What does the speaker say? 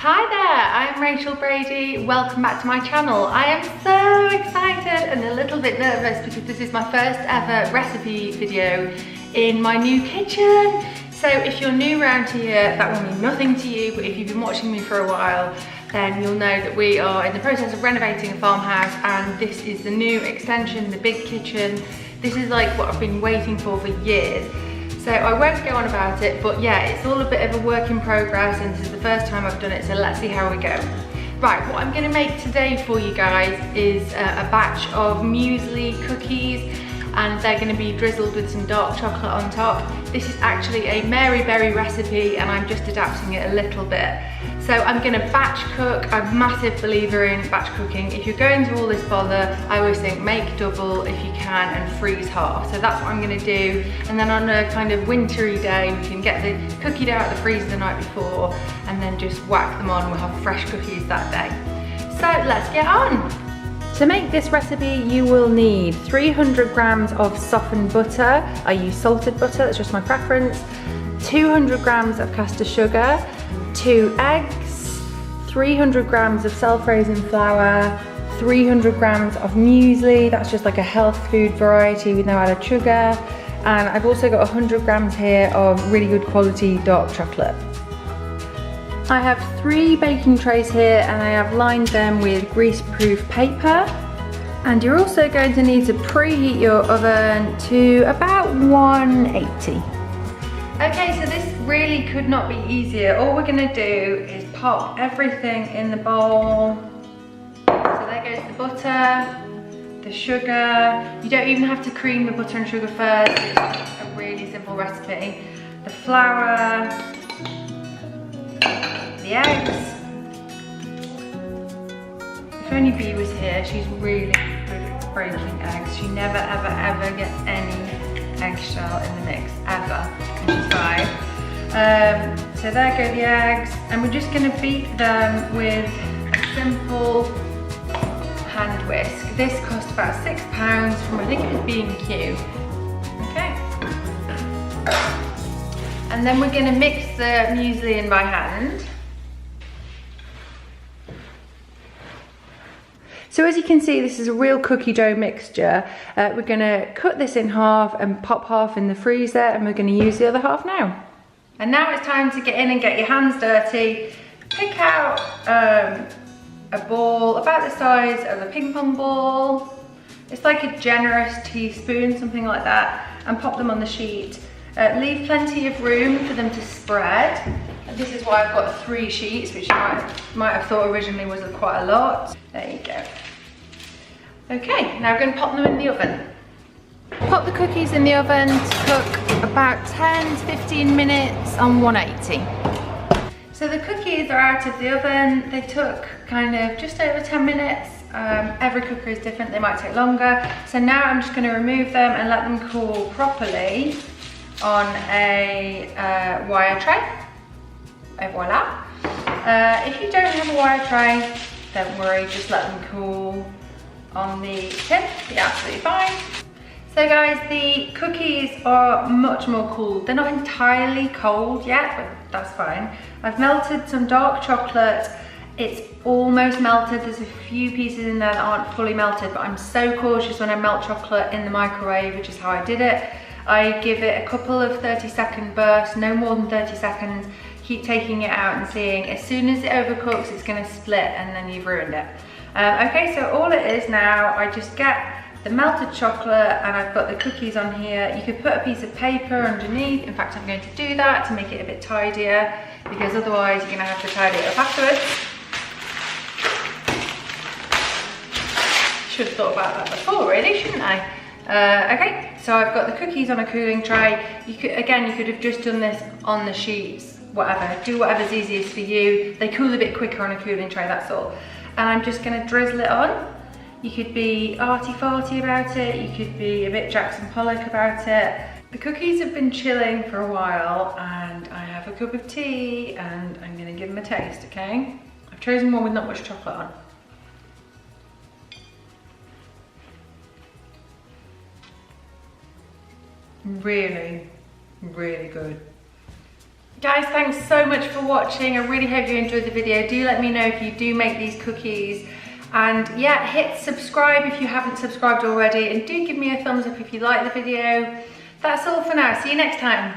Hi there, I'm Rachel Brady. Welcome back to my channel. I am so excited and a little bit nervous because this is my first ever recipe video in my new kitchen. So if you're new around here, that will mean nothing to you, but if you've been watching me for a while, then you'll know that we are in the process of renovating a farmhouse and this is the new extension, the big kitchen. This is like what I've been waiting for years. So I won't go on about it, but yeah, it's all a bit of a work in progress and this is the first time I've done it, so let's see how we go. Right, what I'm gonna make today for you guys is a batch of muesli cookies, and they're gonna be drizzled with some dark chocolate on top. This is actually a Mary Berry recipe and I'm just adapting it a little bit. So I'm gonna batch cook. I'm a massive believer in batch cooking. If you're going to all this bother, I always think make double if you can and freeze half. So that's what I'm gonna do. And then on a kind of wintry day, we can get the cookie dough out of the freezer the night before and then just whack them on. We'll have fresh cookies that day. So let's get on. To make this recipe, you will need 300 grams of softened butter. I use salted butter, that's just my preference. 200 grams of caster sugar, 2 eggs, 300 grams of self-raising flour, 300 grams of muesli, that's just like a health food variety with no added sugar. And I've also got 100 grams here of really good quality dark chocolate. I have 3 baking trays here and I have lined them with grease-proof paper. And you're also going to need to preheat your oven to about 180. Okay, so this really could not be easier. All we're gonna do is pop everything in the bowl. So there goes the butter, the sugar. You don't even have to cream the butter and sugar first. It's a really simple recipe. The flour, the eggs. If only Bea was here, she's really good at breaking eggs. She never ever ever gets any eggshell in the mix, ever, and she's 5. So there go the eggs, and we're just gonna beat them with a simple hand whisk. This cost about £6 from, I think it was B&Q. Okay. And then we're gonna mix the muesli in by hand. So as you can see, this is a real cookie dough mixture. We're gonna cut this in half and pop half in the freezer, and we're gonna use the other half now. And now it's time to get in and get your hands dirty. Pick out a ball about the size of a ping pong ball. It's like a generous teaspoon, something like that, and pop them on the sheet. Leave plenty of room for them to spread. And this is why I've got 3 sheets, which you might have thought originally was quite a lot. There you go. Okay, now we're going to pop them in the oven. Pop the cookies in the oven to cook about 10 to 15 minutes on 180. So the cookies are out of the oven. They took kind of just over 10 minutes. Every cooker is different, they might take longer. So now I'm just going to remove them and let them cool properly on a wire tray. Et voila. If you don't have a wire tray, don't worry, just let them cool on the tin, be absolutely fine. So guys, the cookies are much more cooled. They're not entirely cold yet, but that's fine. I've melted some dark chocolate. It's almost melted. There's a few pieces in there that aren't fully melted, but I'm so cautious when I melt chocolate in the microwave, which is how I did it. I give it a couple of 30-second bursts, no more than 30 seconds. Keep taking it out and seeing. As soon as it overcooks, it's gonna split and then you've ruined it. Okay, so all it is now, I just get the melted chocolate and I've got the cookies on here. You could put a piece of paper underneath. In fact, I'm going to do that to make it a bit tidier because otherwise you're gonna have to tidy it up afterwards. Should have thought about that before, really, shouldn't I? Okay, so I've got the cookies on a cooling tray. You could have just done this on the sheets, whatever. Do whatever's easiest for you. They cool a bit quicker on a cooling tray, that's all. And I'm just gonna drizzle it on. You could be arty-farty about it. You could be a bit Jackson Pollock about it. The cookies have been chilling for a while and I have a cup of tea and I'm gonna give them a taste, okay? I've chosen one with not much chocolate on. Really, really good. Guys, thanks so much for watching. I really hope you enjoyed the video. Do let me know if you do make these cookies. And yeah, hit subscribe if you haven't subscribed already, and do give me a thumbs up if you like the video. That's all for now. See you next time.